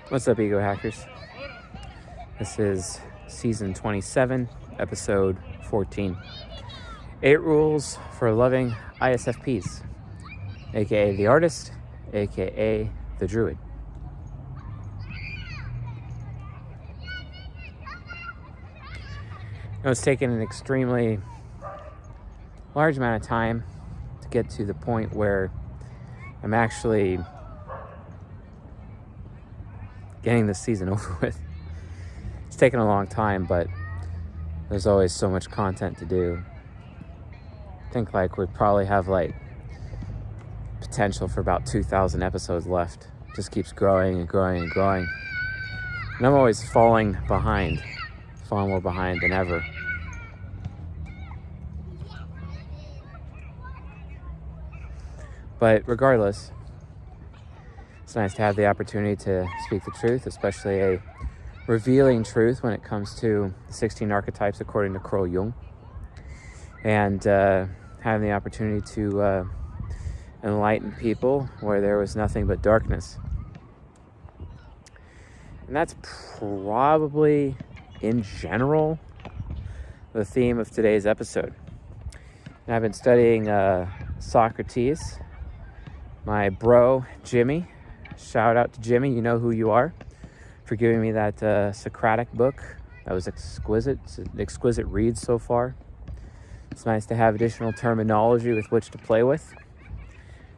What's up, Ego Hackers? This is season 27, episode 14. 8 rules for loving ISFPs, aka the artist, aka the druid. It's taken an extremely large amount of time to get to the point where I'm actually getting this season over with. It's taken a long time, but there's always so much content to do. I think we probably have potential for about 2,000 episodes left. It just keeps growing and growing and growing. And I'm always falling behind, far more behind than ever. But regardless, it's nice to have the opportunity to speak the truth, especially a revealing truth when it comes to the 16 archetypes according to Carl Jung. And having the opportunity to enlighten people where there was nothing but darkness. And that's probably, in general, the theme of today's episode. And I've been studying Socrates. My bro, Jimmy, shout out to Jimmy, you know who you are, for giving me that Socratic book. That was exquisite. It's an exquisite read so far. It's nice to have additional terminology with which to play with.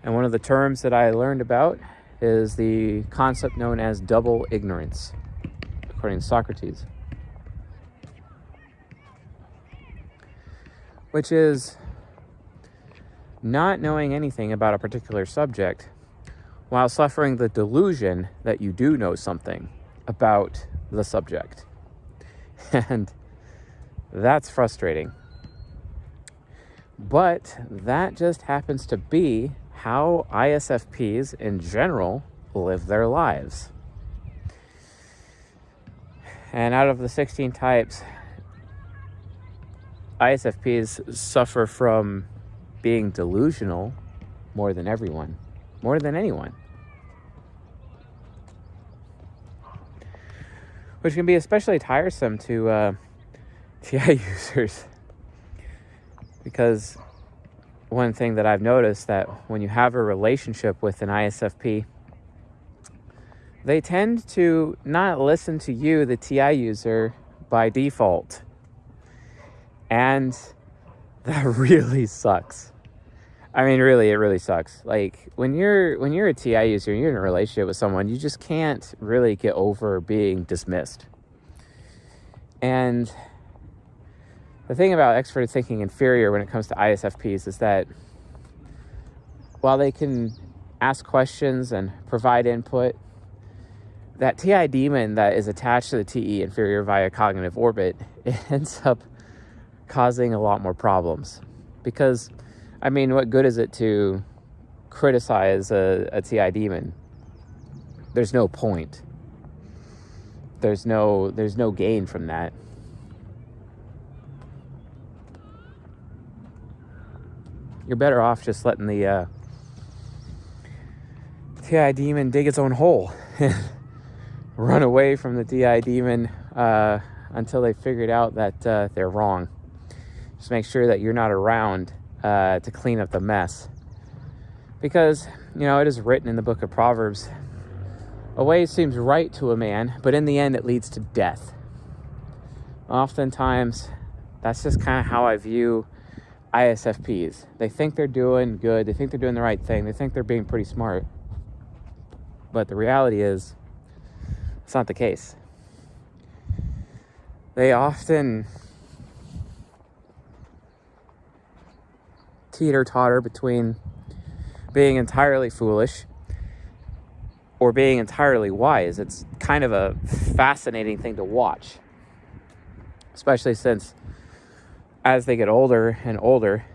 And one of the terms that I learned about is the concept known as double ignorance, according to Socrates. Which is not knowing anything about a particular subject while suffering the delusion that you do know something about the subject. And that's frustrating. But that just happens to be how ISFPs in general live their lives. And out of the 16 types, ISFPs suffer from being delusional more than anyone. Which can be especially tiresome to TI users. Because one thing that I've noticed that when you have a relationship with an ISFP, they tend to not listen to you, the TI user, by default. And that really sucks. I mean, really, it really sucks. When you're a TI user and you're in a relationship with someone, you just can't really get over being dismissed. And the thing about expert thinking inferior when it comes to ISFPs is that while they can ask questions and provide input, that TI demon that is attached to the TE inferior via cognitive orbit, it ends up causing a lot more problems. Because, what good is it to criticize a TI demon? There's no point. There's no gain from that. You're better off just letting the TI demon dig its own hole and run away from the TI demon until they figured out that they're wrong. Just make sure that you're not around to clean up the mess. Because, it is written in the book of Proverbs, a way seems right to a man, but in the end it leads to death. Oftentimes, that's just kind of how I view ISFPs. They think they're doing good. They think they're doing the right thing. They think they're being pretty smart. But the reality is, it's not the case. They often teeter-totter between being entirely foolish or being entirely wise. It's kind of a fascinating thing to watch, especially since as they get older and older,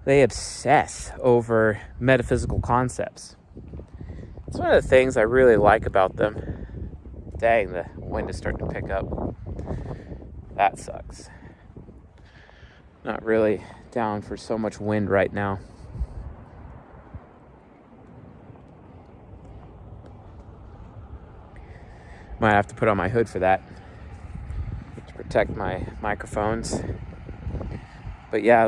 they obsess over metaphysical concepts. It's one of the things I really like about them. Dang, the wind is starting to pick up. That sucks. Not really down for so much wind right now. Might have to put on my hood for that to protect my microphones. But yeah,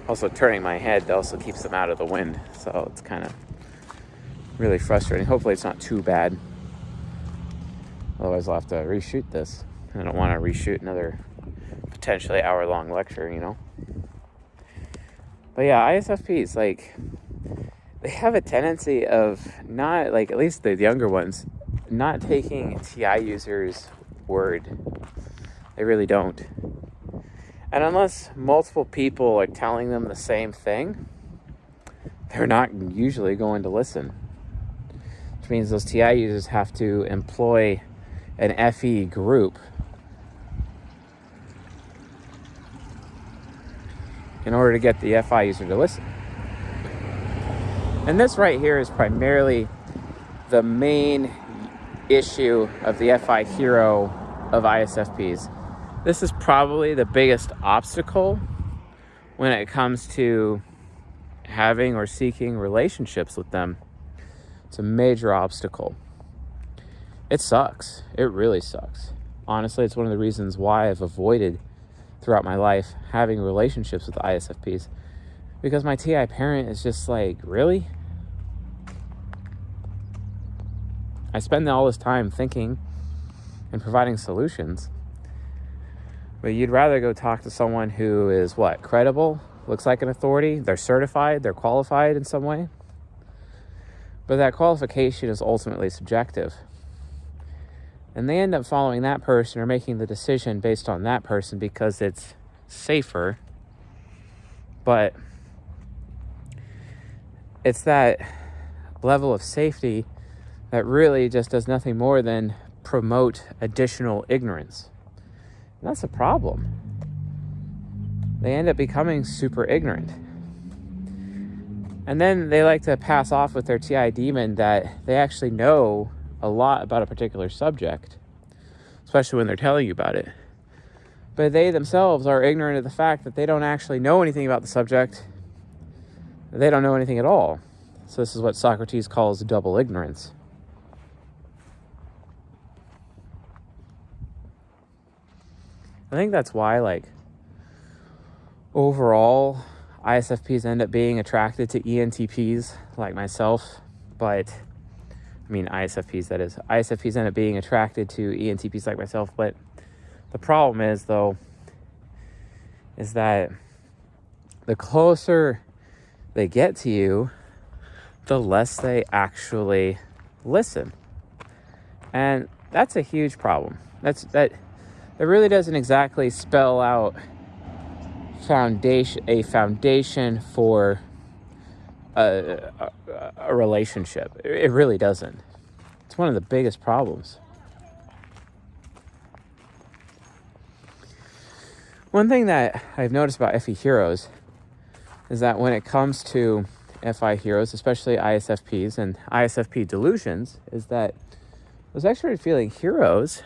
also turning my head also keeps them out of the wind. So it's kind of really frustrating. Hopefully it's not too bad. Otherwise I'll have to reshoot this. I don't want to reshoot another potentially hour-long lecture, But yeah, ISFPs, they have a tendency of not, at least the younger ones, not taking TI users' word. They really don't. And unless multiple people are telling them the same thing, they're not usually going to listen. Which means those TI users have to employ an FE group in order to get the FI user to listen. And this right here is primarily the main issue of the FI hero of ISFPs. This is probably the biggest obstacle when it comes to having or seeking relationships with them. It's a major obstacle. It sucks. It really sucks. Honestly, it's one of the reasons why I've avoided throughout my life having relationships with ISFPs, because my TI parent is just really? I spend all this time thinking and providing solutions, but you'd rather go talk to someone who is credible, looks like an authority, they're certified, they're qualified in some way, but that qualification is ultimately subjective. And they end up following that person or making the decision based on that person because it's safer. But it's that level of safety that really just does nothing more than promote additional ignorance. And that's a problem. They end up becoming super ignorant. And then they like to pass off with their TI demon that they actually know a lot about a particular subject, especially when they're telling you about it. But they themselves are ignorant of the fact that they don't actually know anything about the subject. They don't know anything at all. So this is what Socrates calls double ignorance. I think that's why, overall, ISFPs end up being attracted to ENTPs like myself, ISFPs, that is. ISFPs end up being attracted to ENTPs like myself, but the problem is, though, is that the closer they get to you, the less they actually listen. And that's a huge problem. That really doesn't exactly spell out a foundation for a relationship. It really doesn't. It's one of the biggest problems. One thing that I've noticed about FE heroes is that when it comes to FI heroes, especially ISFPs and ISFP delusions, is that those extroverted feeling heroes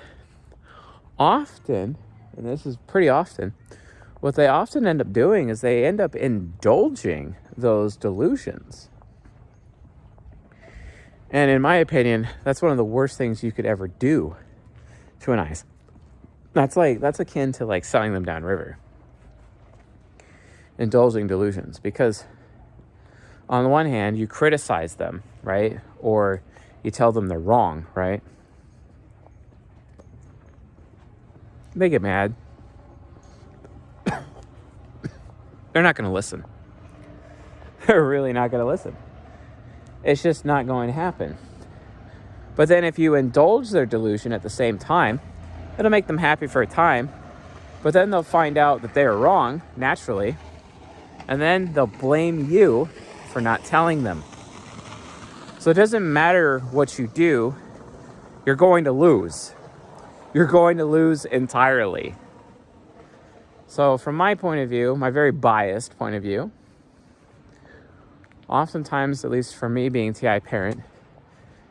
often, and this is pretty often, what they often end up doing is they end up indulging those delusions. And in my opinion, that's one of the worst things you could ever do to an IS. That's akin to selling them downriver. Indulging delusions, because on the one hand, you criticize them, right? Or you tell them they're wrong, right? They get mad. They're not going to listen. They're really not going to listen. It's just not going to happen. But then if you indulge their delusion at the same time, it'll make them happy for a time. But then they'll find out that they're wrong, naturally. And then they'll blame you for not telling them. So it doesn't matter what you do, you're going to lose. You're going to lose entirely. So from my point of view, my very biased point of view, oftentimes, at least for me being TI parent,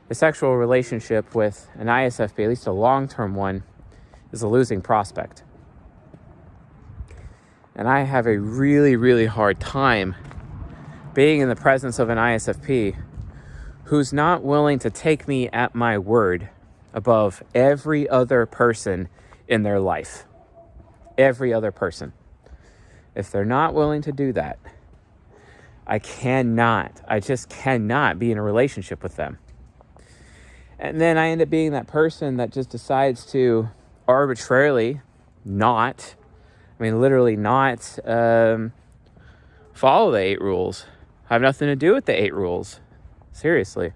a sexual relationship with an ISFP, at least a long-term one, is a losing prospect. And I have a really, really hard time being in the presence of an ISFP who's not willing to take me at my word above every other person in their life. Every other person. If they're not willing to do that, I just cannot be in a relationship with them. And then I end up being that person that just decides to arbitrarily literally not follow the 8 rules. Have nothing to do with the 8 rules. Seriously.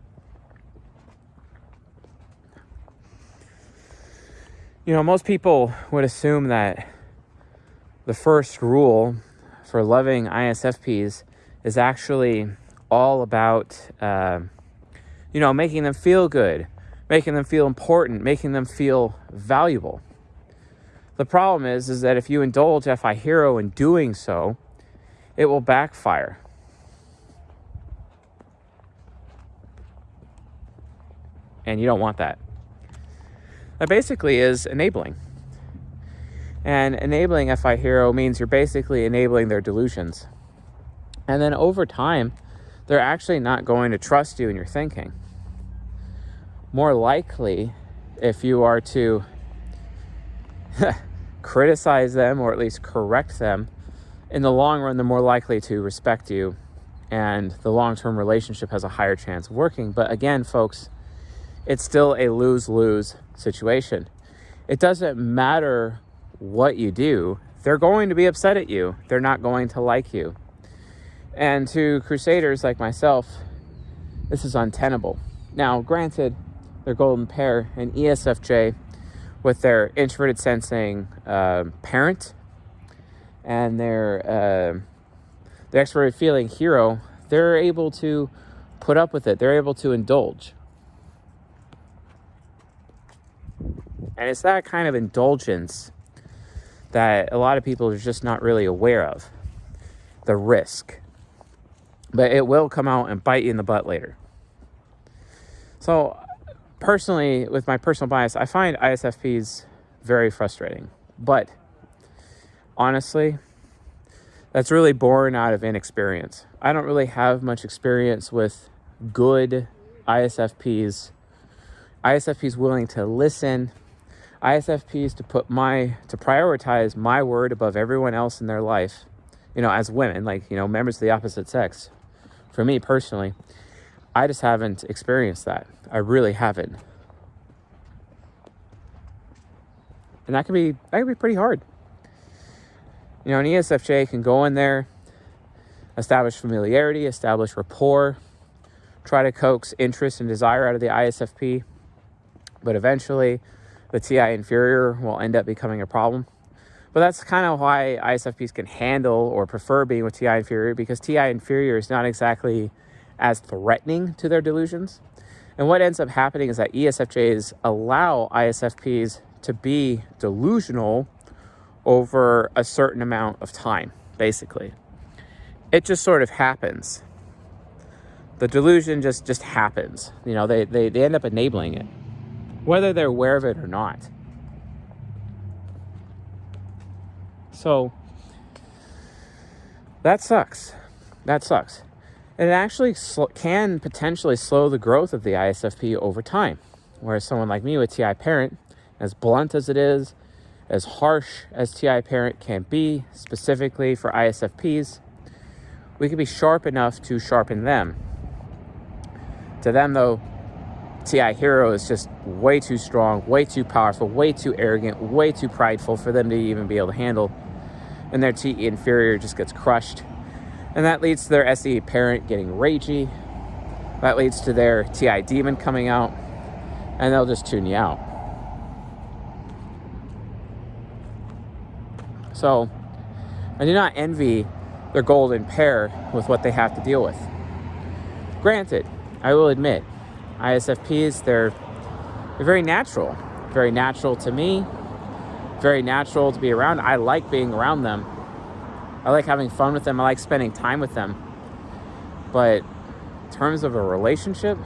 Most people would assume that the first rule for loving ISFPs is actually all about, making them feel good, making them feel important, making them feel valuable. The problem is that if you indulge FI Hero in doing so, it will backfire. And you don't want that. That basically is enabling. And enabling FI Hero means you're basically enabling their delusions. And then over time, they're actually not going to trust you in your thinking. More likely, if you are to criticize them or at least correct them, in the long run, they're more likely to respect you, and the long-term relationship has a higher chance of working. But again, folks, it's still a lose-lose situation. It doesn't matter what you do. They're going to be upset at you. They're not going to like you. And to crusaders like myself, this is untenable. Now, granted, their golden pair, an ESFJ with their introverted sensing parent and their extroverted feeling hero, they're able to put up with it. They're able to indulge. And it's that kind of indulgence that a lot of people are just not really aware of, the risk. But it will come out and bite you in the butt later. So personally, with my personal bias, I find ISFPs very frustrating. But honestly, that's really born out of inexperience. I don't really have much experience with good ISFPs. ISFPs willing to listen. ISFPs to prioritize my word above everyone else in their life. As women, members of the opposite sex. For me personally, I just haven't experienced that. I really haven't. And that can be pretty hard. An ESFJ can go in there, establish familiarity, establish rapport, try to coax interest and desire out of the ISFP, but eventually the TI inferior will end up becoming a problem. But that's kind of why ISFPs can handle or prefer being with TI inferior, because TI inferior is not exactly as threatening to their delusions. And what ends up happening is that ESFJs allow ISFPs to be delusional over a certain amount of time, basically. It just sort of happens. The delusion just happens. They end up enabling it, whether they're aware of it or not. So that sucks. And it actually can potentially slow the growth of the ISFP over time. Whereas someone like me with TI parent, as blunt as it is, as harsh as TI parent can be, specifically for ISFPs, we can be sharp enough to sharpen them. To them, though, TI hero is just way too strong, way too powerful, way too arrogant, way too prideful for them to even be able to handle. And their TE inferior just gets crushed. And that leads to their SE parent getting ragey. That leads to their TI demon coming out. And they'll just tune you out. So, I do not envy their golden pair with what they have to deal with. Granted, I will admit, ISFPs, they're very natural. Very natural to me. Very natural to be around. I like being around them. I like having fun with them. I like spending time with them. But in terms of a relationship,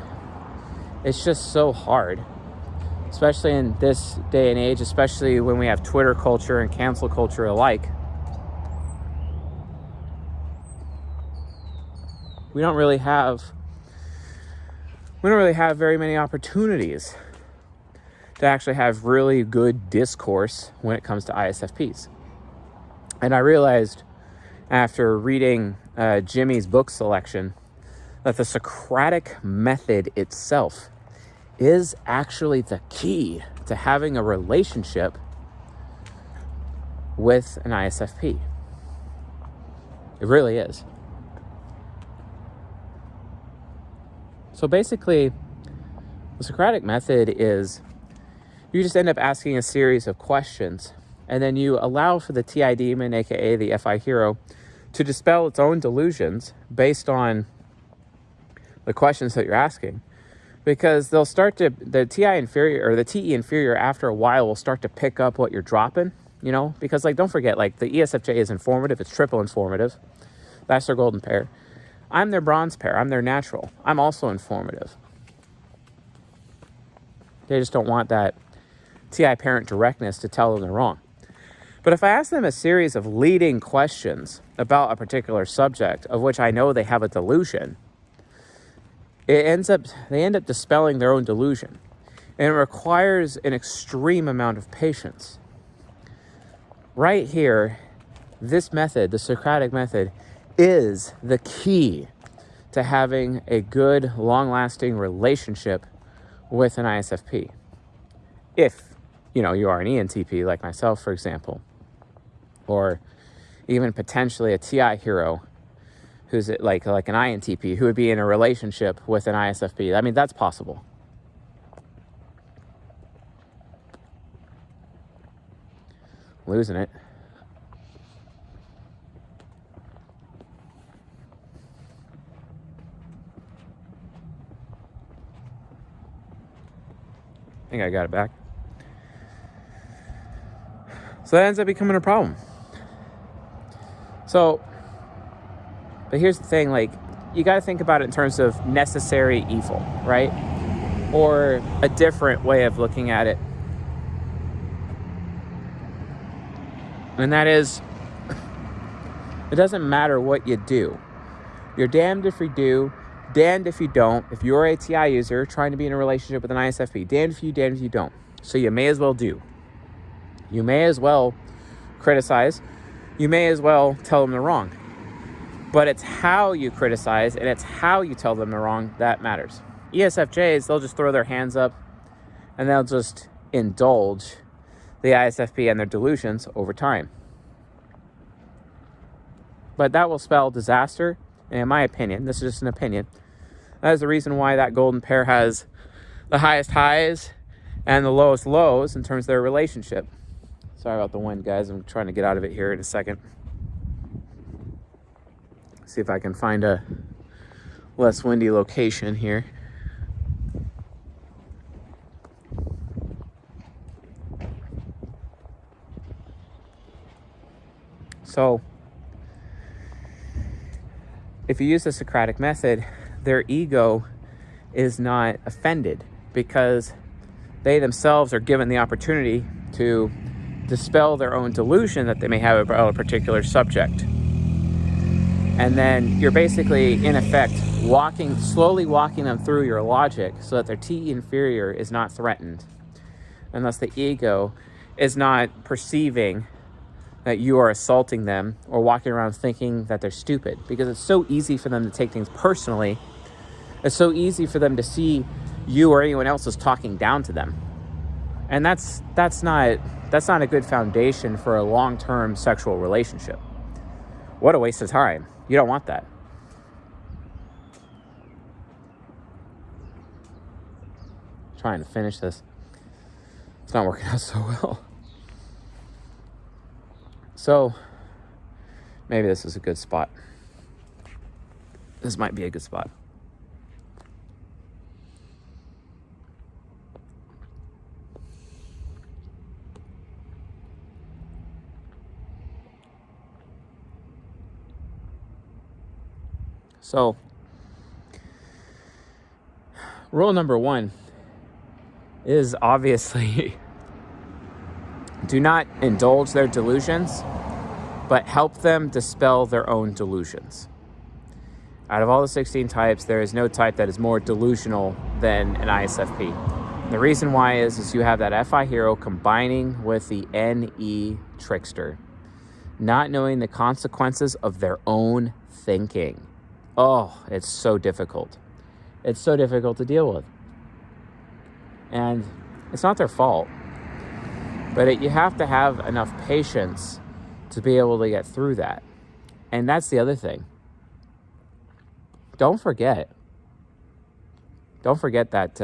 it's just so hard. Especially in this day and age, especially when we have Twitter culture and cancel culture alike. We don't really have we don't really have very many opportunities to actually have really good discourse when it comes to ISFPs. And I realized after reading Jimmy's book selection that the Socratic method itself is actually the key to having a relationship with an ISFP. It really is. So basically, the Socratic method is you just end up asking a series of questions, and then you allow for the TI demon, aka the FI hero, to dispel its own delusions based on the questions that you're asking. Because they'll start to, the TI inferior or the TE inferior after a while will start to pick up what you're dropping, because don't forget, the ESFJ is informative, it's triple informative. That's their golden pair. I'm their bronze pair, I'm their natural. I'm also informative. They just don't want that TI parent directness to tell them they're wrong. But if I ask them a series of leading questions about a particular subject of which I know they have a delusion, they end up dispelling their own delusion. And it requires an extreme amount of patience. Right here, this method, the Socratic method, is the key to having a good, long-lasting relationship with an ISFP. If, you are an ENTP like myself, for example, or even potentially a TI hero who's like an INTP who would be in a relationship with an ISFP. I mean, that's possible. Losing it. I think I got it back. So that ends up becoming a problem. But here's the thing, you got to think about it in terms of necessary evil, right? Or a different way of looking at it. And that is, it doesn't matter what you do. You're damned if you do, damned if you don't. If you're a TI user trying to be in a relationship with an ISFP, damned if you don't. So you may as well do. You may as well criticize. You may as well tell them they're wrong. But it's how you criticize and it's how you tell them they're wrong that matters. ESFJs, they'll just throw their hands up and they'll just indulge the ISFP and their delusions over time. But that will spell disaster. And in my opinion, this is just an opinion, that is the reason why that golden pair has the highest highs and the lowest lows in terms of their relationship. Sorry about the wind, guys. I'm trying to get out of it here in a second. See if I can find a less windy location here. So, if you use the Socratic method, their ego is not offended because they themselves are given the opportunity to dispel their own delusion that they may have about a particular subject. And then you're basically, in effect, slowly walking them through your logic so that their TE inferior is not threatened. And thus the ego is not perceiving that you are assaulting them or walking around thinking that they're stupid. Because it's so easy for them to take things personally. It's so easy for them to see you or anyone else as talking down to them. And that's not a good foundation for a long-term sexual relationship. What a waste of time. You don't want that. Trying to finish this. It's not working out so well. So, maybe this is a good spot. This might be a good spot. So, rule number 1 is obviously do not indulge their delusions, but help them dispel their own delusions. Out of all the 16 types, there is no type that is more delusional than an ISFP. The reason why is you have that FI hero combining with the NE trickster, not knowing the consequences of their own thinking. Oh, it's so difficult. It's so difficult to deal with. And it's not their fault. But you have to have enough patience to be able to get through that. And that's the other thing. Don't forget that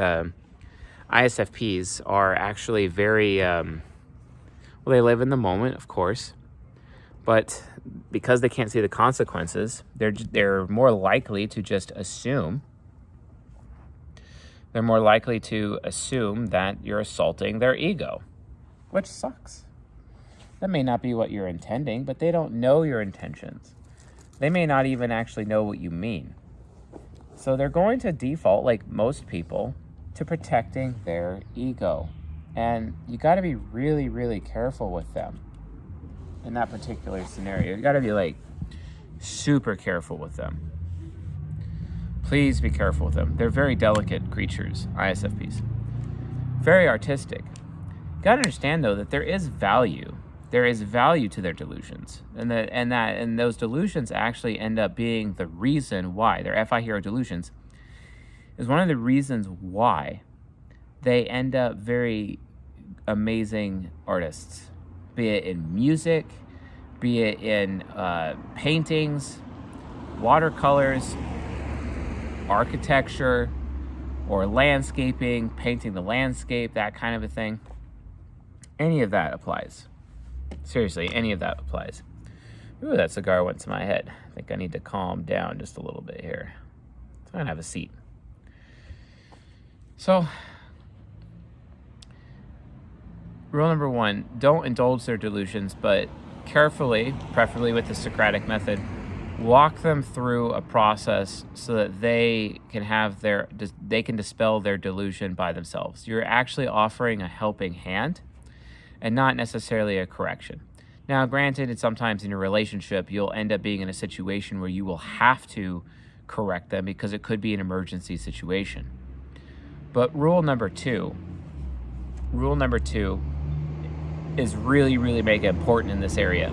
ISFPs are actually very, they live in the moment, of course, but because they can't see the consequences, they're more likely to just assume. They're more likely to assume that you're assaulting their ego, which sucks. That may not be what you're intending, but they don't know your intentions. They may not even actually know what you mean. So they're going to default, like most people, to protecting their ego. And you got to be really, really careful with them in that particular scenario. You got to be like super careful with them. Please be careful with them. They're very delicate creatures, ISFPs. Very artistic. Got to understand, though, that there is value. There is value to their delusions. And those delusions actually end up being the reason why, their FI hero delusions, is one of the reasons why they end up very amazing artists, be it in music, be it in paintings, watercolors, architecture, or landscaping, painting the landscape, that kind of a thing. Any of that applies. Seriously, any of that applies. Ooh, that cigar went to my head. I think I need to calm down just a little bit here. So I'm going to have a seat. So, rule number 1, don't indulge their delusions, but carefully, preferably with the Socratic method, walk them through a process so that they can dispel their delusion by themselves. You're actually offering a helping hand and not necessarily a correction. Now, granted, sometimes in your relationship, you'll end up being in a situation where you will have to correct them because it could be an emergency situation. But rule number two is really, really mega important in this area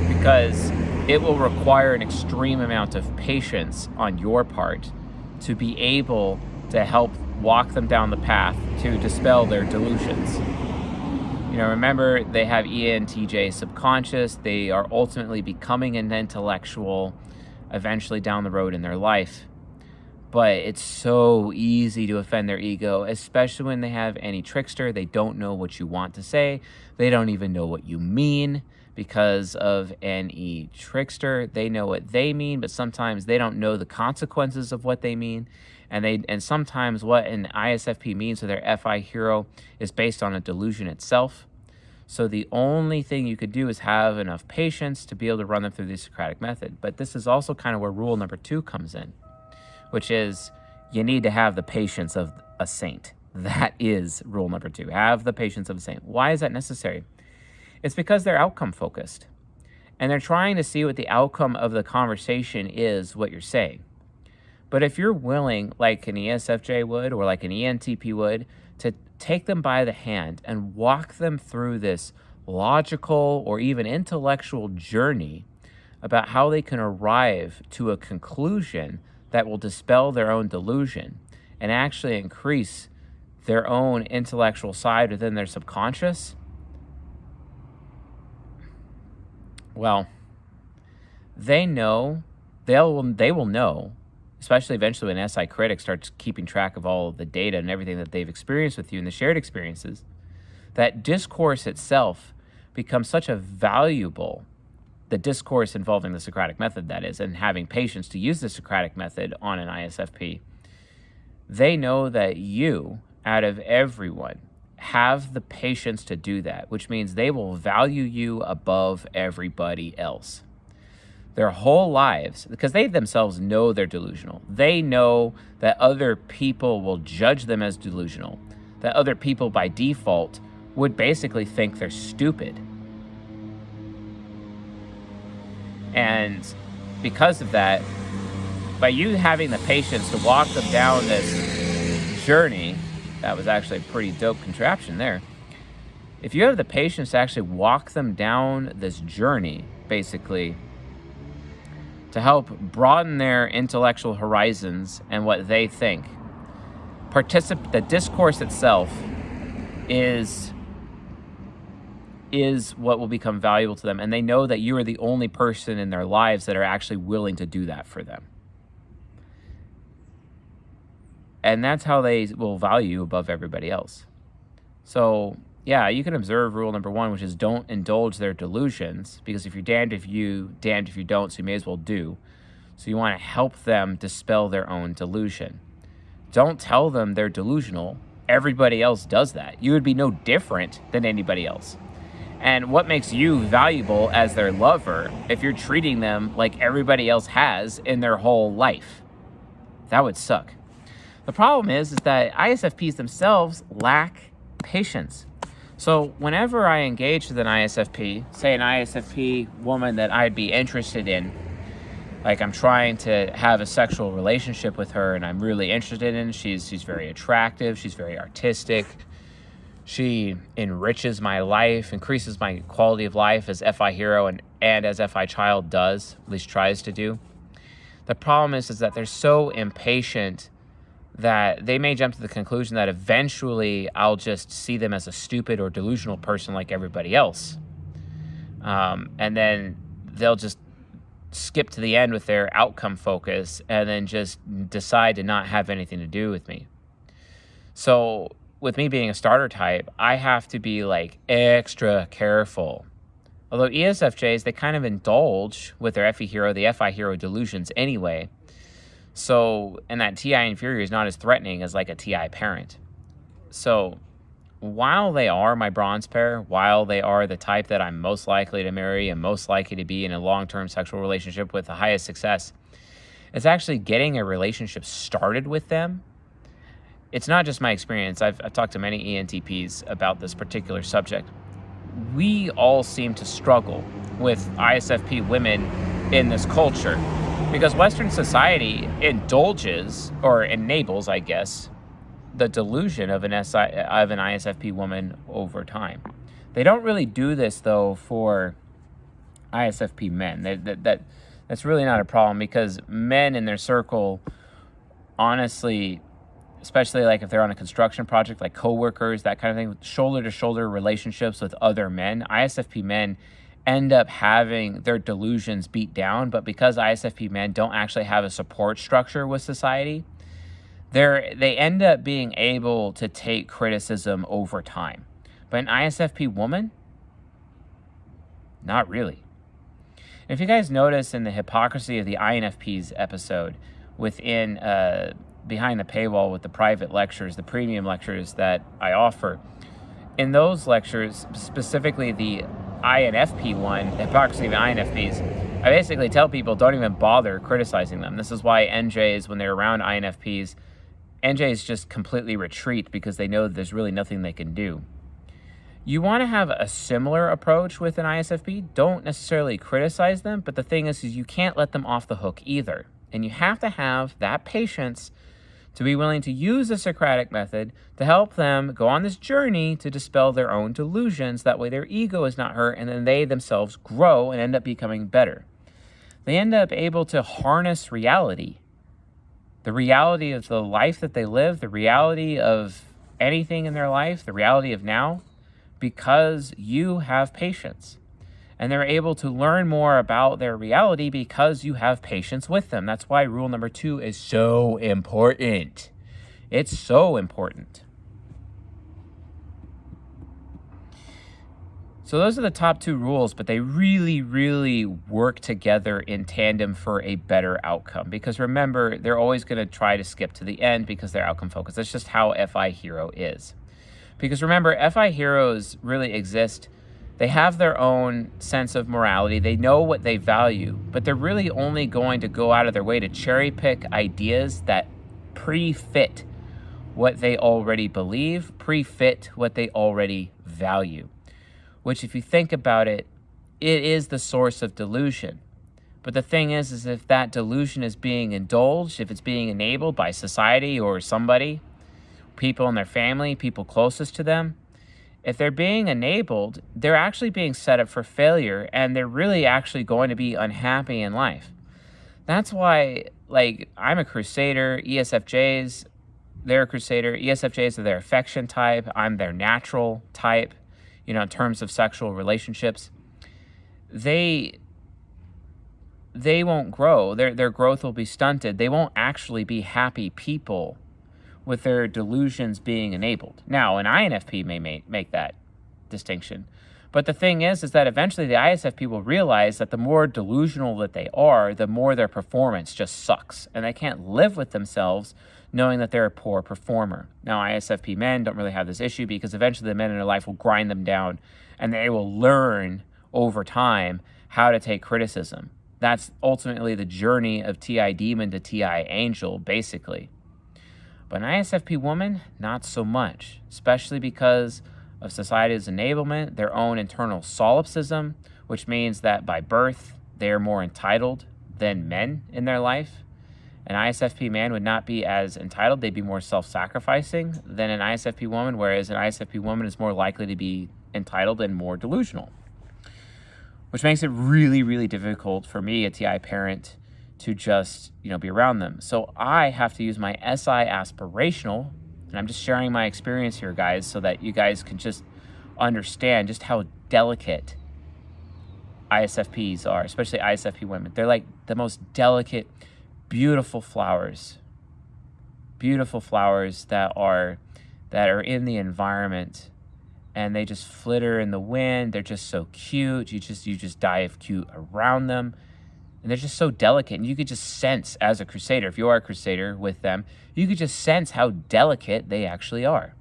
because it will require an extreme amount of patience on your part to be able to help walk them down the path to dispel their delusions. You know, remember, they have ENTJ subconscious. They are ultimately becoming an intellectual eventually down the road in their life. But it's so easy to offend their ego, especially when they have any trickster. They don't know what you want to say. They don't even know what you mean because of any trickster. They know what they mean, but sometimes they don't know the consequences of what they mean. And sometimes what an ISFP means to their FI hero is based on a delusion itself. So the only thing you could do is have enough patience to be able to run them through the Socratic method. But this is also kind of where rule number 2 comes in, which is you need to have the patience of a saint. That is rule number 2. Have the patience of a saint. Why is that necessary? It's because they're outcome focused. And they're trying to see what the outcome of the conversation is, what you're saying. But if you're willing, like an ESFJ would or like an ENTP would, to take them by the hand and walk them through this logical or even intellectual journey about how they can arrive to a conclusion that will dispel their own delusion and actually increase their own intellectual side within their subconscious, well, they will know, especially eventually when SI Critic starts keeping track of all of the data and everything that they've experienced with you and the shared experiences, that discourse itself becomes such a valuable, the discourse involving the Socratic method, that is, and having patience to use the Socratic method on an ISFP. They know that you, out of everyone, have the patience to do that, which means they will value you above everybody else. Their whole lives, because they themselves know they're delusional. They know that other people will judge them as delusional, that other people by default would basically think they're stupid. And because of that, by you having the patience to walk them down this journey, that was actually a pretty dope contraption there. If you have the patience to actually walk them down this journey, basically, to help broaden their intellectual horizons and what they think, the discourse itself is what will become valuable to them. And they know that you are the only person in their lives that are actually willing to do that for them. And that's how they will value you above everybody else. So, yeah, you can observe rule number 1, which is don't indulge their delusions, because if you're damned if you don't, so you may as well do. So you want to help them dispel their own delusion. Don't tell them they're delusional. Everybody else does that. You would be no different than anybody else. And what makes you valuable as their lover if you're treating them like everybody else has in their whole life? That would suck. The problem is that ISFPs themselves lack patience. So whenever I engage with an ISFP, say an ISFP woman that I'd be interested in, like I'm trying to have a sexual relationship with her and I'm really interested in, she's very attractive, she's very artistic, she enriches my life, increases my quality of life as FI hero and as FI child does, at least tries to do. The problem is that they're so impatient that they may jump to the conclusion that eventually I'll just see them as a stupid or delusional person like everybody else. And then they'll just skip to the end with their outcome focus and then just decide to not have anything to do with me. So with me being a starter type, I have to be like extra careful. Although ESFJs, they kind of indulge with their FE hero, the FI hero delusions anyway. So, and that TI inferior is not as threatening as like a TI parent. So while they are my bronze pair, while they are the type that I'm most likely to marry and most likely to be in a long-term sexual relationship with the highest success, it's actually getting a relationship started with them. It's not just my experience. I've talked to many ENTPs about this particular subject. We all seem to struggle with ISFP women in this culture because Western society indulges or enables, I guess, the delusion of an ISFP woman over time. They don't really do this though for ISFP men. That's really not a problem because men in their circle, honestly, especially like if they're on a construction project, like coworkers, that kind of thing, shoulder-to-shoulder relationships with other men, ISFP men end up having their delusions beat down. But because ISFP men don't actually have a support structure with society, they end up being able to take criticism over time. But an ISFP woman, not really. If you guys notice in the hypocrisy of the INFPs episode within behind the paywall with the private lectures, the premium lectures that I offer, in those lectures, specifically the INFP one, the hypocrisy of the INFPs, I basically tell people don't even bother criticizing them. This is why NJs, when they're around INFPs, NJs just completely retreat because they know that there's really nothing they can do. You want to have a similar approach with an ISFP. Don't necessarily criticize them, but the thing is you can't let them off the hook either. And you have to have that patience to be willing to use the Socratic method to help them go on this journey to dispel their own delusions. That way their ego is not hurt, and then they themselves grow and end up becoming better. They end up able to harness reality. The reality of the life that they live, the reality of anything in their life, the reality of now, because you have patience. And they're able to learn more about their reality because you have patience with them. That's why rule number 2 is so important. It's so important. So those are the top 2 rules, but they really, really work together in tandem for a better outcome. Because remember, they're always going to try to skip to the end because they're outcome focused. That's just how FI Hero is. Because remember, FI Heroes really exist. They have their own sense of morality. They know what they value, but they're really only going to go out of their way to cherry pick ideas that pre-fit what they already believe, pre-fit what they already value. Which, if you think about it, it is the source of delusion. But the thing is if that delusion is being indulged, if it's being enabled by society or somebody, people in their family, people closest to them, if they're being enabled, they're actually being set up for failure, and they're really actually going to be unhappy in life. That's why, like, I'm a crusader. ESFJs, they're a crusader. ESFJs are their affection type. I'm their natural type, in terms of sexual relationships. They won't grow. Their growth will be stunted. They won't actually be happy people with their delusions being enabled. Now, an INFP may make that distinction. But the thing is that eventually the ISFP will realize that the more delusional that they are, the more their performance just sucks. And they can't live with themselves knowing that they're a poor performer. Now, ISFP men don't really have this issue because eventually the men in their life will grind them down and they will learn over time how to take criticism. That's ultimately the journey of TI demon to TI angel, basically. But an ISFP woman, not so much, especially because of society's enablement, their own internal solipsism, which means that by birth, they are more entitled than men in their life. An ISFP man would not be as entitled. They'd be more self-sacrificing than an ISFP woman, whereas an ISFP woman is more likely to be entitled and more delusional, which makes it really, really difficult for me, a TI parent, to just, be around them. So I have to use my SI aspirational, and I'm just sharing my experience here, guys, so that you guys can just understand just how delicate ISFPs are, especially ISFP women. They're like the most delicate, beautiful flowers that are in the environment, and they just flitter in the wind. They're just so cute. You just die of cute around them. And they're just so delicate. And you could just sense, as a crusader, if you are a crusader with them, you could just sense how delicate they actually are.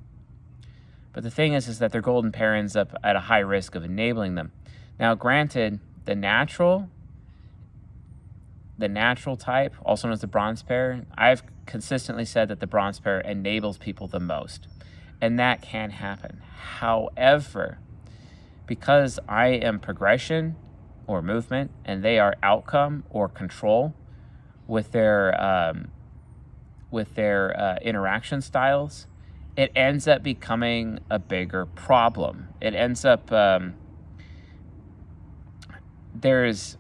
But the thing is that their golden pair ends up at a high risk of enabling them. Now, granted, the natural type, also known as the bronze pair, I've consistently said that the bronze pair enables people the most. And that can happen. However, because I am progression or movement, and they are outcome or control with their interaction styles, it ends up becoming a bigger problem. It ends up there's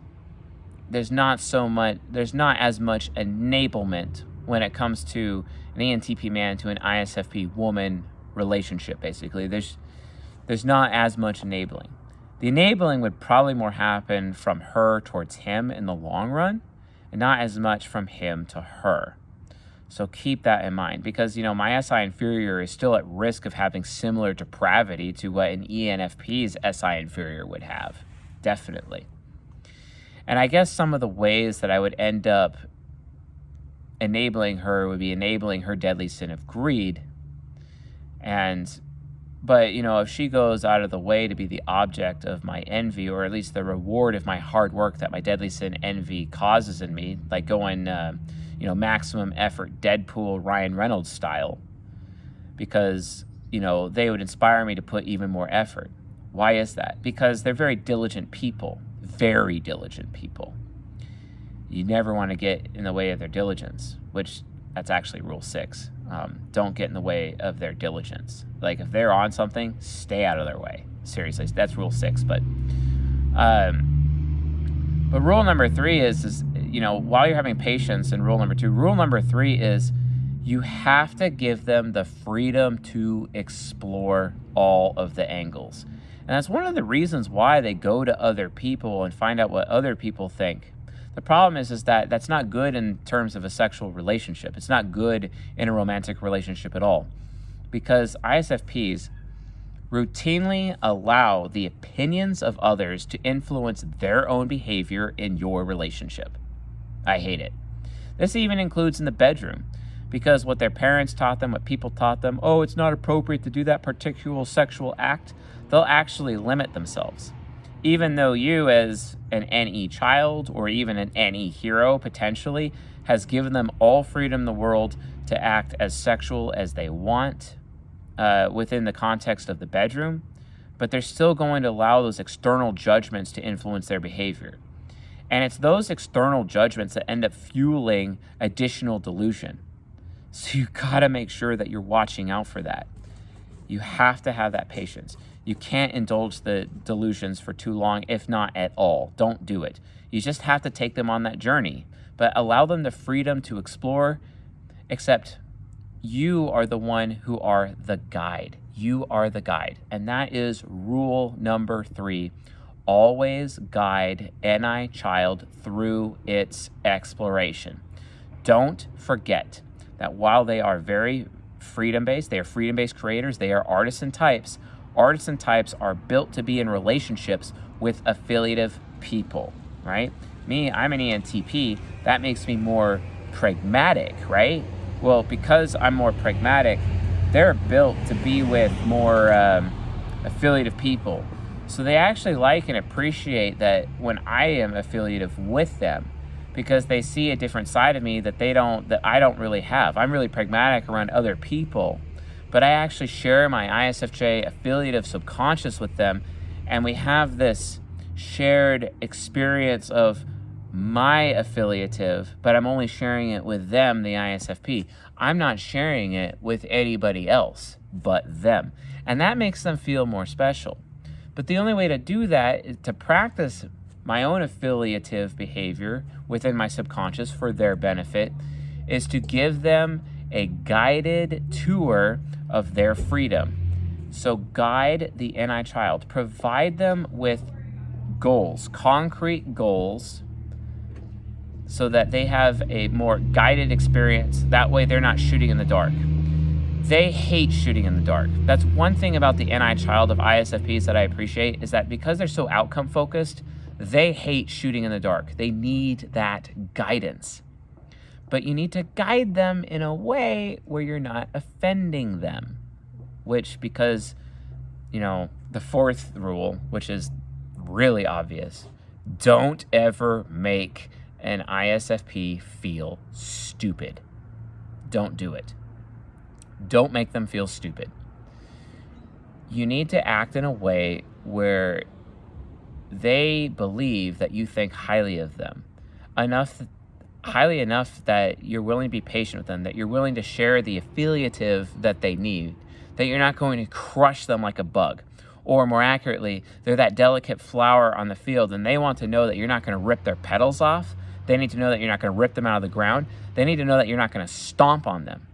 not as much enablement when it comes to an ENTP man to an ISFP woman relationship. Basically, there's not as much enabling. The enabling would probably more happen from her towards him in the long run, and not as much from him to her. So keep that in mind, because, my SI inferior is still at risk of having similar depravity to what an ENFP's SI inferior would have. Definitely. And I guess some of the ways that I would end up enabling her would be enabling her deadly sin of greed. But, if she goes out of the way to be the object of my envy, or at least the reward of my hard work that my deadly sin envy causes in me, like going, maximum effort, Deadpool, Ryan Reynolds style, because, they would inspire me to put even more effort. Why is that? Because they're very diligent people. You never want to get in the way of their diligence, which that's actually rule 6. Don't get in the way of their diligence. Like, if they're on something, stay out of their way. Seriously, that's rule 6. But rule number 3 is while you're having patience, and rule number 2, rule number 3 is you have to give them the freedom to explore all of the angles. And that's one of the reasons why they go to other people and find out what other people think. The problem is that that's not good in terms of a sexual relationship. It's not good in a romantic relationship at all, because ISFPs routinely allow the opinions of others to influence their own behavior in your relationship. I hate it. This even includes in the bedroom, because what their parents taught them, what people taught them, it's not appropriate to do that particular sexual act, they'll actually limit themselves. Even though you, as an NE child or even an NE hero potentially, has given them all freedom in the world to act as sexual as they want within the context of the bedroom, but they're still going to allow those external judgments to influence their behavior. And it's those external judgments that end up fueling additional delusion. So you got to make sure that you're watching out for that. You have to have that patience. You can't indulge the delusions for too long, if not at all. Don't do it. You just have to take them on that journey, but allow them the freedom to explore, except you are the one who are the guide. You are the guide. And that is rule number 3. Always guide NI child through its exploration. Don't forget that while they are very freedom-based, they are freedom-based creators, they are artisan types. Artisan types are built to be in relationships with affiliative people, right? Me, I'm an ENTP. That makes me more pragmatic, right? Well, because I'm more pragmatic, they're built to be with more affiliative people. So they actually like and appreciate that when I am affiliative with them, because they see a different side of me that I don't really have. I'm really pragmatic around other people, but I actually share my ISFJ affiliative subconscious with them, and we have this shared experience of my affiliative, but I'm only sharing it with them, the ISFP. I'm not sharing it with anybody else but them. And that makes them feel more special. But the only way to do that is to practice my own affiliative behavior within my subconscious for their benefit, is to give them a guided tour of their freedom. So guide the NI child. Provide them with goals, concrete goals, so that they have a more guided experience. That way they're not shooting in the dark. They hate shooting in the dark. That's one thing about the NI child of ISFPs that I appreciate, is that because they're so outcome focused, they hate shooting in the dark. They need that guidance. But you need to guide them in a way where you're not offending them. Which, because, the 4th rule, which is really obvious, don't ever make an ISFP feel stupid. Don't do it. Don't make them feel stupid. You need to act in a way where they believe that you think highly of them, highly enough that you're willing to be patient with them, that you're willing to share the affiliative that they need, that you're not going to crush them like a bug. Or more accurately, they're that delicate flower on the field, and they want to know that you're not going to rip their petals off. They need to know that you're not going to rip them out of the ground. They need to know that you're not going to stomp on them.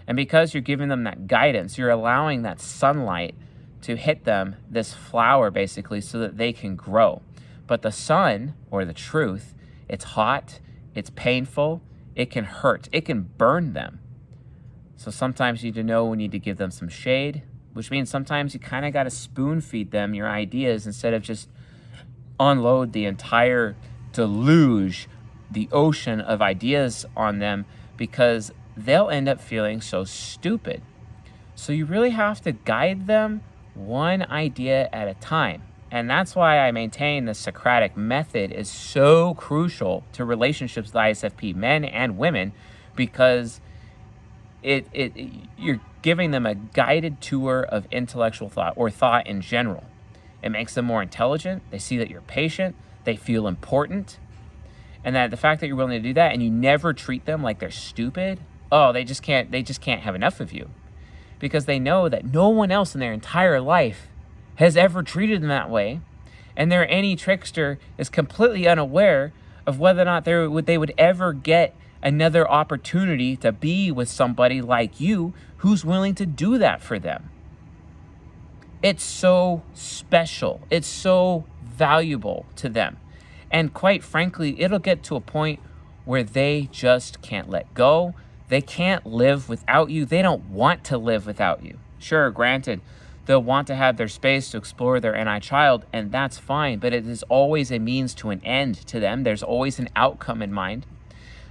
And because you're giving them that guidance, you're allowing that sunlight to hit them, this flower basically, so that they can grow. But the sun, or the truth, it's hot, it's painful, it can hurt, it can burn them. So sometimes you need to know we need to give them some shade, which means sometimes you kind of got to spoon feed them your ideas instead of just unload the entire deluge, the ocean of ideas on them, because they'll end up feeling so stupid. So you really have to guide them one idea at a time. And that's why I maintain the Socratic method is so crucial to relationships with ISFP men and women, because you're giving them a guided tour of intellectual thought, or thought in general. It makes them more intelligent. They see that you're patient. They feel important. And that the fact that you're willing to do that, and you never treat them like they're stupid, they just can't have enough of you, because they know that no one else in their entire life has ever treated them that way, and their any trickster is completely unaware of whether or not they would ever get another opportunity to be with somebody like you who's willing to do that for them. It's so special. It's so valuable to them. And quite frankly, it'll get to a point where they just can't let go. They can't live without you. They don't want to live without you. Sure, granted, they'll want to have their space to explore their NI child, and that's fine, but it is always a means to an end to them. There's always an outcome in mind.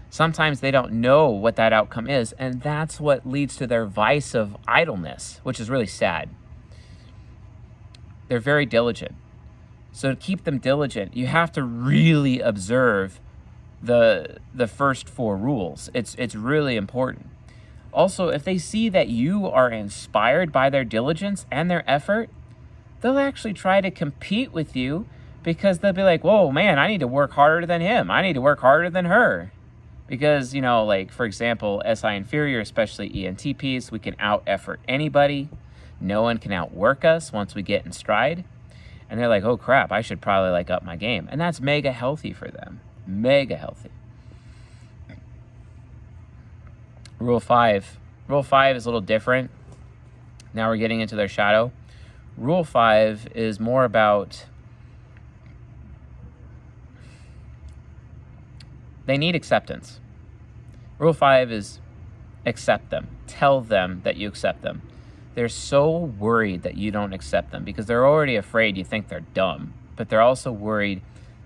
Sometimes they don't know what that outcome is, and that's what leads to their vice of idleness, which is really sad. They're very diligent. So to keep them diligent, you have to really observe the first 4 rules. It's really important. Also, if they see that you are inspired by their diligence and their effort, they'll actually try to compete with you, Because they'll be like, whoa, man, I need to work harder than him. I need to work harder than her. Because, like, for example, SI inferior, especially ENTPs, we can out-effort anybody. No one can outwork us once we get in stride. And they're like, oh, crap, I should probably, like, up my game. And that's mega healthy for them. Mega healthy. Rule 5. Rule 5 is a little different. Now we're getting into their shadow. Rule 5 is more about they need acceptance. Rule 5 is accept them. Tell them that you accept them. They're so worried that you don't accept them because they're already afraid you think they're dumb, but they're also worried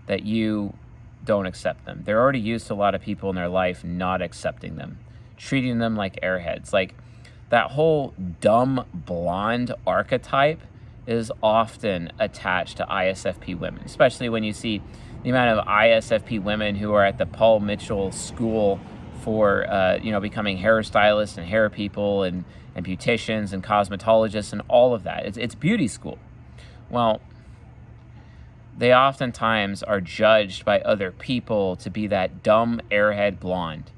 that you don't accept them. They're already used to a lot of people in their life not accepting them, treating them like airheads. Like that whole dumb blonde archetype is often attached to ISFP women, especially when you see the amount of ISFP women who are at the Paul Mitchell School for, becoming hairstylists and hair people and beauticians and cosmetologists and all of that. It's beauty school. Well, they oftentimes are judged by other people to be that dumb airhead blonde.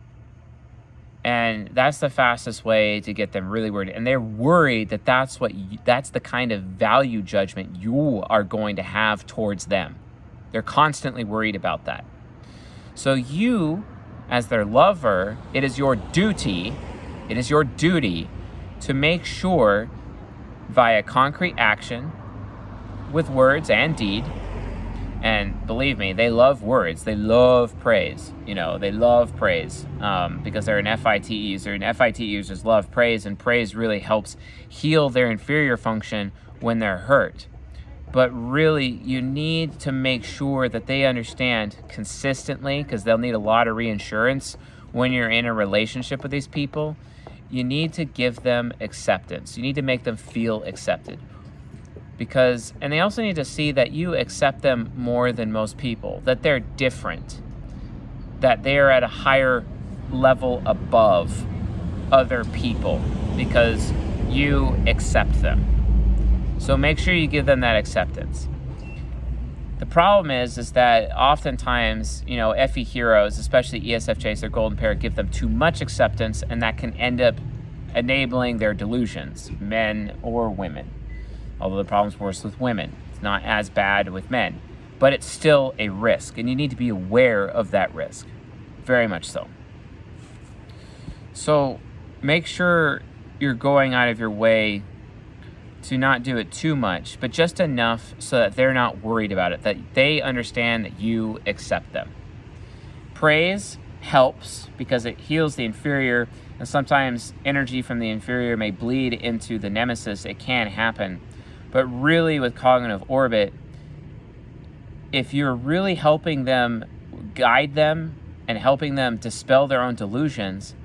And that's the fastest way to get them really worried. And they're worried that that's the kind of value judgment you are going to have towards them. They're constantly worried about that. So you, as their lover, it is your duty to make sure via concrete action with words and deed. And believe me, they love words. They love praise. They love praise because they're an FIT user. And FIT users love praise, and praise really helps heal their inferior function when they're hurt. But really, you need to make sure that they understand consistently, because they'll need a lot of reassurance when you're in a relationship with these people. You need to give them acceptance. You need to make them feel accepted. And they also need to see that you accept them more than most people, that they're different, that they are at a higher level above other people because you accept them. So make sure you give them that acceptance. The problem is that oftentimes, FE heroes, especially ESFJs, their golden pair, give them too much acceptance, and that can end up enabling their delusions, men or women. Although the problem's worse with women. It's not as bad with men. But it's still a risk, and you need to be aware of that risk. Very much so. So make sure you're going out of your way to not do it too much, but just enough so that they're not worried about it, that they understand that you accept them. Praise helps because it heals the inferior, and sometimes energy from the inferior may bleed into the nemesis. It can happen. But really, with cognitive orbit, if you're really helping them, guide them, and helping them dispel their own delusions,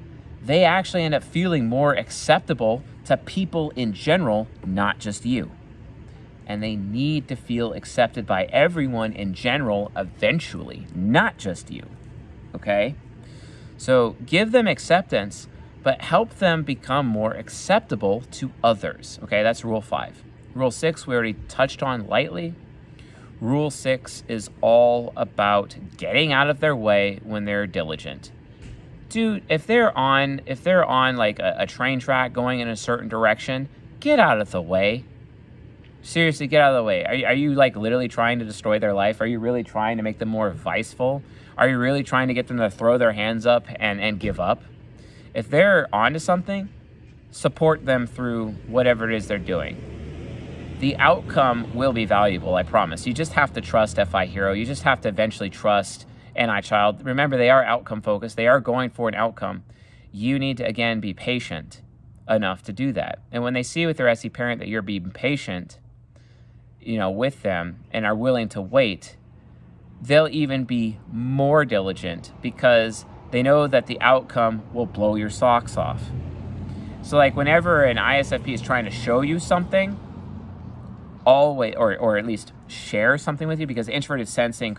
they actually end up feeling more acceptable to people in general, not just you. And they need to feel accepted by everyone in general eventually, not just you. Okay? So give them acceptance, but help them become more acceptable to others. Okay, that's rule 5. Rule 6, we already touched on lightly. Rule 6 is all about getting out of their way when they're diligent. Dude, if they're on like a train track going in a certain direction, get out of the way. Seriously, get out of the way. Are you like literally trying to destroy their life? Are you really trying to make them more viceful? Are you really trying to get them to throw their hands up and give up? If they're onto something, support them through whatever it is they're doing. The outcome will be valuable, I promise. You just have to trust FI Hero. You just have to eventually trust NI Child. Remember, they are outcome focused. They are going for an outcome. You need to, again, be patient enough to do that. And when they see with their SE parent that you're being patient, with them and are willing to wait, they'll even be more diligent because they know that the outcome will blow your socks off. So like whenever an ISFP is trying to show you something, always, or at least share something with you, because introverted sensing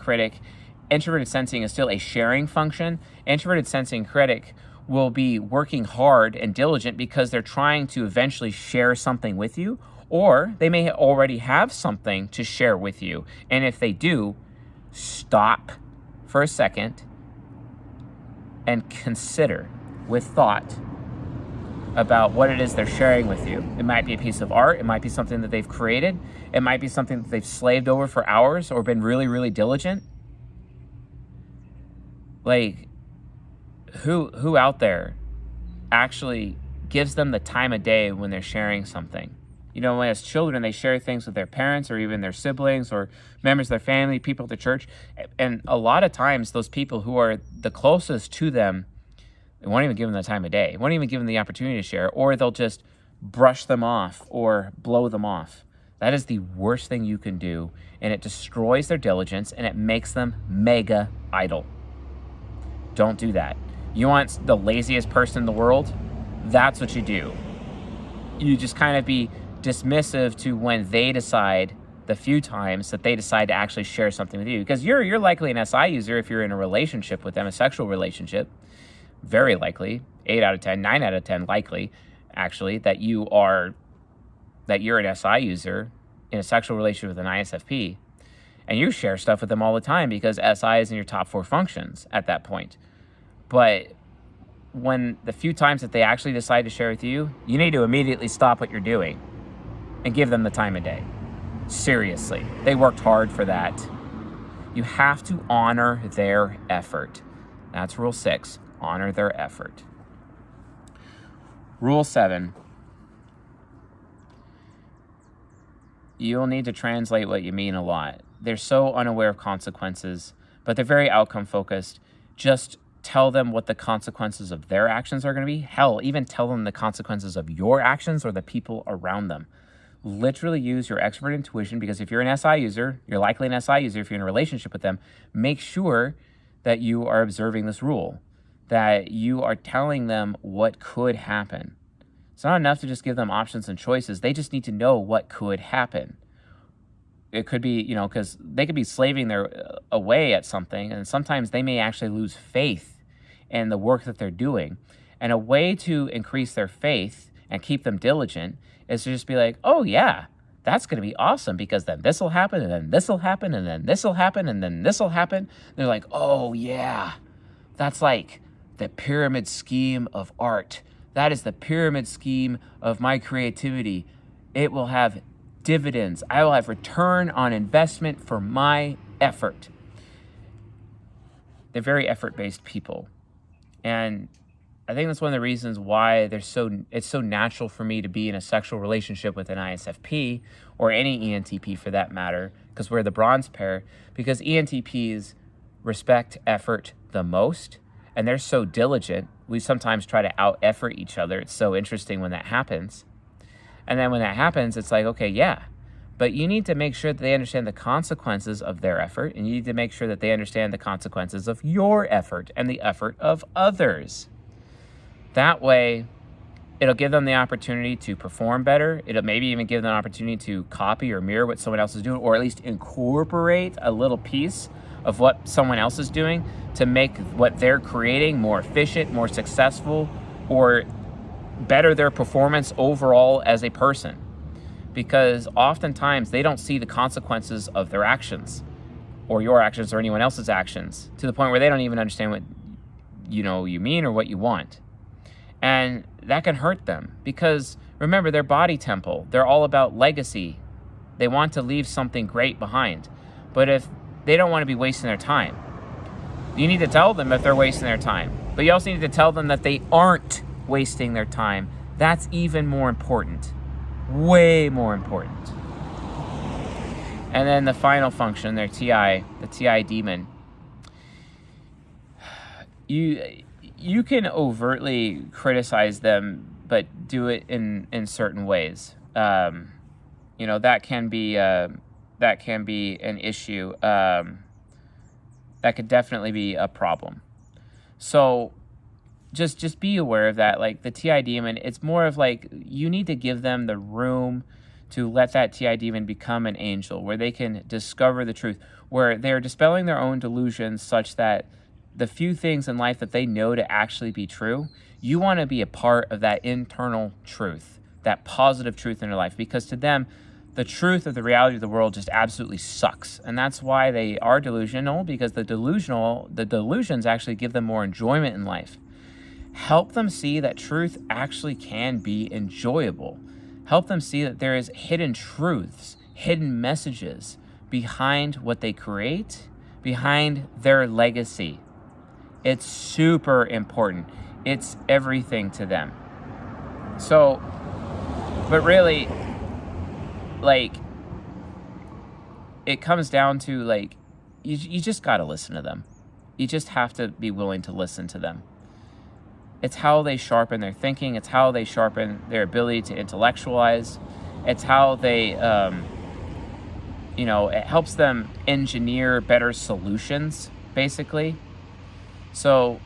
is still a sharing function. Introverted sensing critic will be working hard and diligent because they're trying to eventually share something with you, Or they may already have something to share with you. And if they do, stop for a second and consider with thought about what it is they're sharing with you. It might be a piece of art. It might be something that they've created. It might be something that they've slaved over for hours or been really, really diligent. Like, who out there actually gives them the time of day when they're sharing something? You know, as children, they share things with their parents or even their siblings or members of their family, people at the church. And a lot of times, those people who are the closest to them, they won't even give them the time of day, won't even give them the opportunity to share, or they'll just brush them off or blow them off. That is the worst thing you can do, and it destroys their diligence, and it makes them mega idle. Don't do that. You want the laziest person in the world? That's what you do. You just kind of be dismissive to when they decide, the few times that they decide to actually share something with you. Because you're likely an SI user if you're in a relationship with them, a sexual relationship. Very likely, 8 out of 10, 9 out of 10 likely, actually, that you're an SI user in a sexual relationship with an ISFP. And you share stuff with them all the time because SI is in your top 4 functions at that point. But when the few times that they actually decide to share with you, you need to immediately stop what you're doing and give them the time of day. Seriously. They worked hard for that. You have to honor their effort. That's rule 6. Honor their effort. Rule 7. You'll need to translate what you mean a lot. They're so unaware of consequences, but they're very outcome focused. Just tell them what the consequences of their actions are going to be. Hell, even tell them the consequences of your actions or the people around them. Literally use your expert intuition, because if you're an SI user, you're likely an SI user if you're in a relationship with them. Make sure that you are observing this rule, that you are telling them what could happen. It's not enough to just give them options and choices. They just need to know what could happen. It could be, because they could be slaving their away at something, and sometimes they may actually lose faith in the work that they're doing. And a way to increase their faith and keep them diligent is to just be like, oh yeah, that's going to be awesome, because then this will happen, and then this will happen, and then this will happen, and then this will happen. And they're like, oh yeah, that's like the pyramid scheme of art. That is the pyramid scheme of my creativity. It will have dividends. I will have return on investment for my effort. They're very effort-based people. And I think that's one of the reasons why it's so natural for me to be in a sexual relationship with an ISFP, or any ENTP for that matter, because we're the bronze pair, because ENTPs respect effort the most, and they're so diligent. We sometimes try to out-effort each other. It's so interesting when that happens. And then when that happens, it's like, okay, yeah, but you need to make sure that they understand the consequences of their effort, and you need to make sure that they understand the consequences of your effort and the effort of others. That way, it'll give them the opportunity to perform better. It'll maybe even give them an opportunity to copy or mirror what someone else is doing, or at least incorporate a little piece of what someone else is doing to make what they're creating more efficient, more successful, or better their performance overall as a person. Because oftentimes they don't see the consequences of their actions, or your actions, or anyone else's actions, to the point where they don't even understand what you mean or what you want. And that can hurt them, because remember, they're body temple. They're all about legacy. They want to leave something great behind. But if they don't want to be wasting their time, you need to tell them if they're wasting their time. But you also need to tell them that they aren't wasting their time. That's even more important. Way more important. And then the final function, their TI, the TI demon. You can overtly criticize them, but do it in certain ways. That can be an issue. That could definitely be a problem. So just be aware of that. Like the TI demon, it's more of like, you need to give them the room to let that TI demon become an angel, where they can discover the truth, where they're dispelling their own delusions, such that the few things in life that they know to actually be true, you want to be a part of that internal truth, that positive truth in their life, because to them, the truth of the reality of the world just absolutely sucks. And that's why they are delusional, because the delusions actually give them more enjoyment in life. Help them see that truth actually can be enjoyable. Help them see that there is hidden truths, hidden messages behind what they create, behind their legacy. It's super important. It's everything to them. So, but really, like, it comes down to, like, you just got to listen to them. You just have to be willing to listen to them. It's how they sharpen their thinking. It's how they sharpen their ability to intellectualize. It's how they, it helps them engineer better solutions, basically. So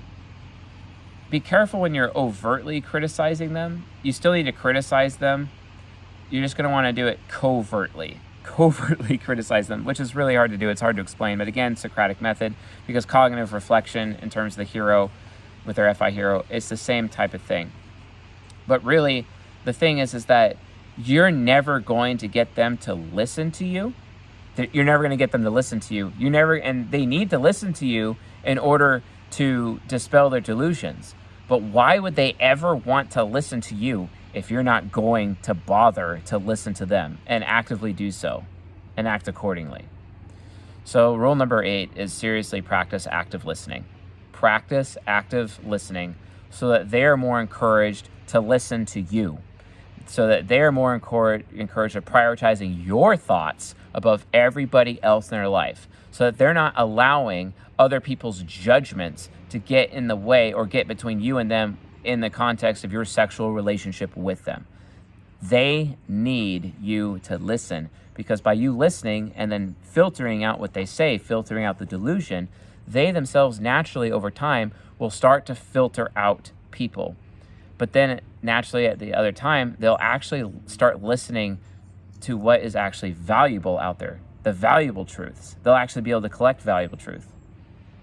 be careful when you're overtly criticizing them. You still need to criticize them. You're just going to want to do it covertly criticize them, which is really hard to do. It's hard to explain. But again, Socratic method, because cognitive reflection in terms of the hero with their FI hero, it's the same type of thing. But really, the thing is that you're never going to get them to listen to you. You're never going to get them to listen to you. And they need to listen to you in order to dispel their delusions. But why would they ever want to listen to you if you're not going to bother to listen to them and actively do so and act accordingly? So rule number 8 is seriously practice active listening. Practice active listening so that they're more encouraged to listen to you, so that they're more encouraged of prioritizing your thoughts above everybody else in their life, so that they're not allowing other people's judgments to get in the way or get between you and them in the context of your sexual relationship with them. They need you to listen, because by you listening and then filtering out what they say, filtering out the delusion, they themselves naturally over time will start to filter out people. But then naturally at the other time, they'll actually start listening to what is actually valuable out there, the valuable truths. They'll actually be able to collect valuable truth.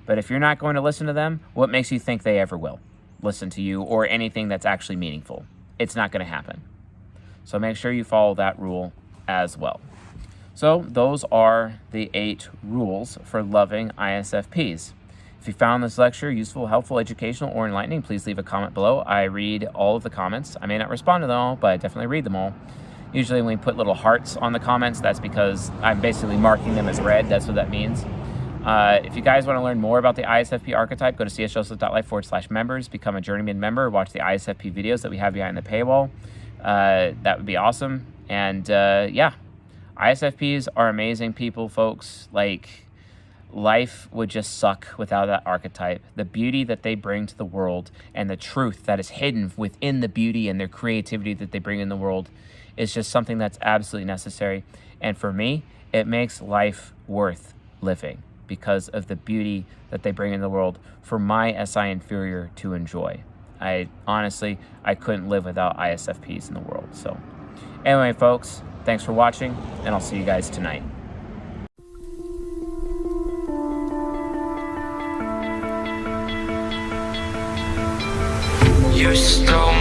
But if you're not going to listen to them, what makes you think they ever will listen to you or anything that's actually meaningful? It's not going to happen. So make sure you follow that rule as well. So those are the 8 rules for loving ISFPs. If you found this lecture useful, helpful, educational, or enlightening, please leave a comment below. I read all of the comments. I may not respond to them all, but I definitely read them all. Usually when we put little hearts on the comments, that's because I'm basically marking them as read. That's what that means. If you guys want to learn more about the ISFP archetype, go to csjoseph.life/members, become a Journeyman member, watch the ISFP videos that we have behind the paywall. That would be awesome. And yeah, ISFPs are amazing people, folks. Like, life would just suck without that archetype. The beauty that they bring to the world and the truth that is hidden within the beauty and their creativity that they bring in the world is just something that's absolutely necessary. And for me, it makes life worth living because of the beauty that they bring in the world for my SI inferior to enjoy. I couldn't live without ISFPs in the world. So anyway, folks, thanks for watching, and I'll see you guys tonight. You stole